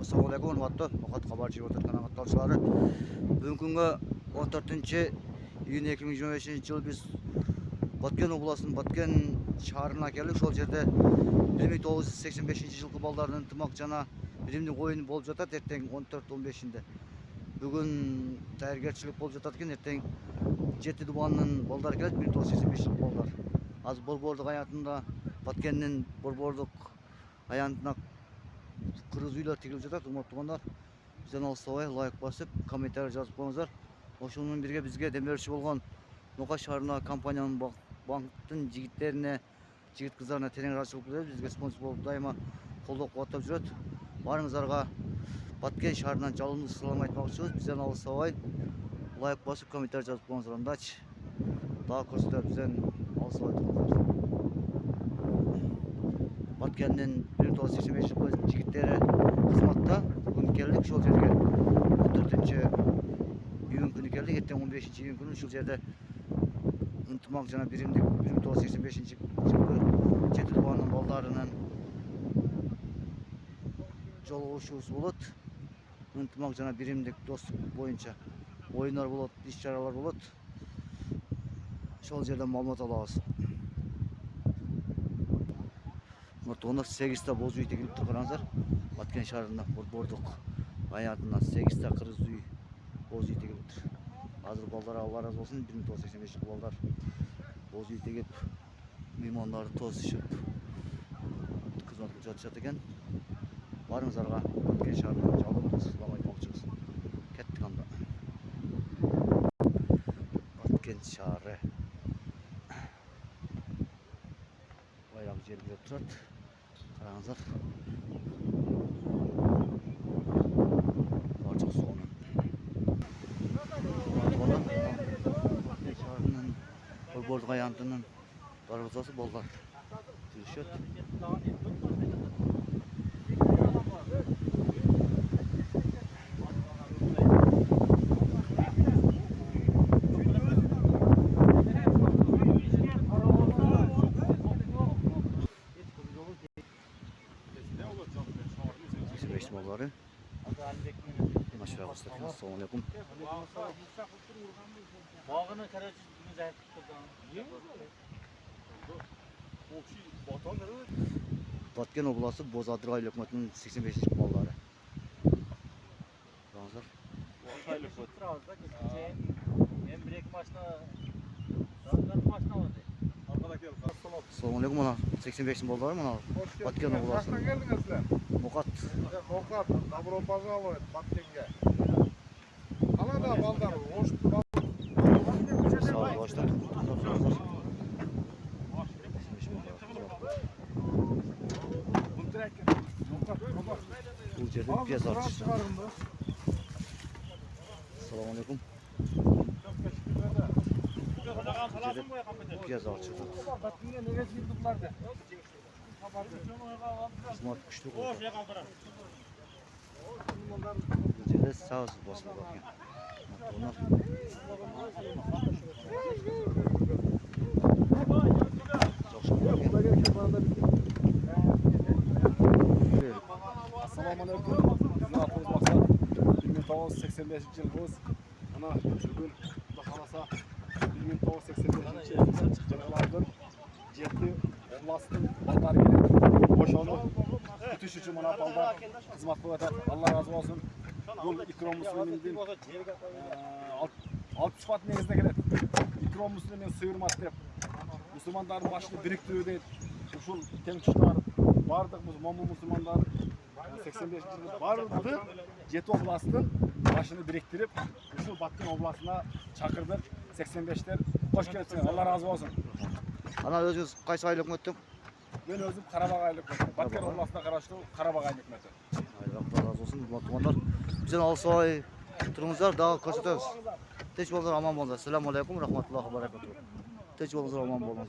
Assalamualaikum hormatly Muqat Xabarchi kanal talçıları. Bugünkü 14-iyun 2025-yıl biz Batken oblasının Batken şaharına geldik. Şol jerde 1985-yılkı ballarının ынтымақ жана биримдик oyunu болуп жатат эртең 14-15-inde. Бүгүн даяргерчилик болуп жатат экен. Эртең 7 дубанын балдары келет, 1985-yıl балдар. Азыр Борбордук аянтында Баткендин Борбордук аянтына кыргыз үйлөр тигилип жатат. Урматтуу бизден алыстабай лайк басып, комментарий жазып коюңуздар. Ошол менен бирге бизге дем берүүчү болгон Нока шаарына компаниянын банктын жигиттерине, жигит кыздарына терең ыраазычылык билдиребиз. Бизге спонсор болуп дайыма колдоп кубаттап жүрөт. Барыңыздарга Баткен шаарынан жалындуу салам айтмакчыбыз. Бизден алыстабай лайк басып, комментарий жазып коюңуздар. Андачы дагы көрсөтөбүз, бизден алыстабай туруңуздар. Batkendin 1985-yıl жигиттери кызматта. Бүгүн келдик, ошол жерге 14-iyun күнү келдик. Эртең 15-iyun күнү ушул жерде ынтымак жана биримдик 1985-жылкы жети тубанын балдарынын жолугушуусу болот. Ынтымак жана биримдик достук боюнча оюндар болот, иш-чаралар болот. Ошол жерден маалымат алабыз. Муртугундар 8-те боз үй тигилип тур, караңыздар. Баткен шаарында Борбордук аянтына 8-те кыргыз үй боз үй тигилип тур. Азыр балдар Алла разы болсун, 1985 балдар боз үй тигип, меймандарды тосушуп кызмат кылып жатышат экен. Барыңыздарга Баткен шаарынан жалындуу салам айтмакчыбыз. Кеттик анда. Баткен шаары байрак жерде турат. Караңыздар. Барча соны. Баткен шаарынын Борбордук аянтынын дарбазасы балдар жүрүшөт. Balları. Maşallah. Assalamualaikum. Bağını karacığını zahmet Batken oblası Bozadыр Aile Hükümeti'nin 85. balları. Bazılar. Assalamualaikum ana. 85 balları mı ana? Batken oblası. Muqat. Muqat, добро пожаловать в Баткенге. Қалада балдар, ош бал. Sağ ol başlar. Bu жерде пияз артышы. Assalamualaikum. Piyaz артышы. Баткенге неге жиылдыңдар? Kızmat күчтүү болду. Bu жерде сауыз басылып жатқан. Assalamualaikum. Bizning atımız maqsad 1985-yılımız. Ana bugun Xudo xolasa 1985-yıllardan 7 oblastın balları gelip boşaldı. Kütüş için mana ballar hizmet kılacak. Allah razı olsun. Yol İkram Müslümin'in 6 sıfat negizinde geledi. İkram Müslümin sıyırmat dep Müslümanların başını biriktirүү deyt. Uşul temçişler bardık Momu Müslümanlar 85 yılda bardı. 7 oblastın başını biriktirip uşul Batken oblasına çakırdık. 85'ler hoş geldiniz. Allah razı olsun. Ana özünüz qaysı aile hükümetinden? Ben özüm Karabağ Aile Hükümeti. Batken oblasına karıştı Karabağ Aile Hükümeti. Allah razı olsun. Batmanlar. Bizden alsay turumuzlar daha koşuyoruz. Teş bollar aman bollar. Selamun aleyküm rahmetullahi ve berekatuhu. Teş bollar aman bollar.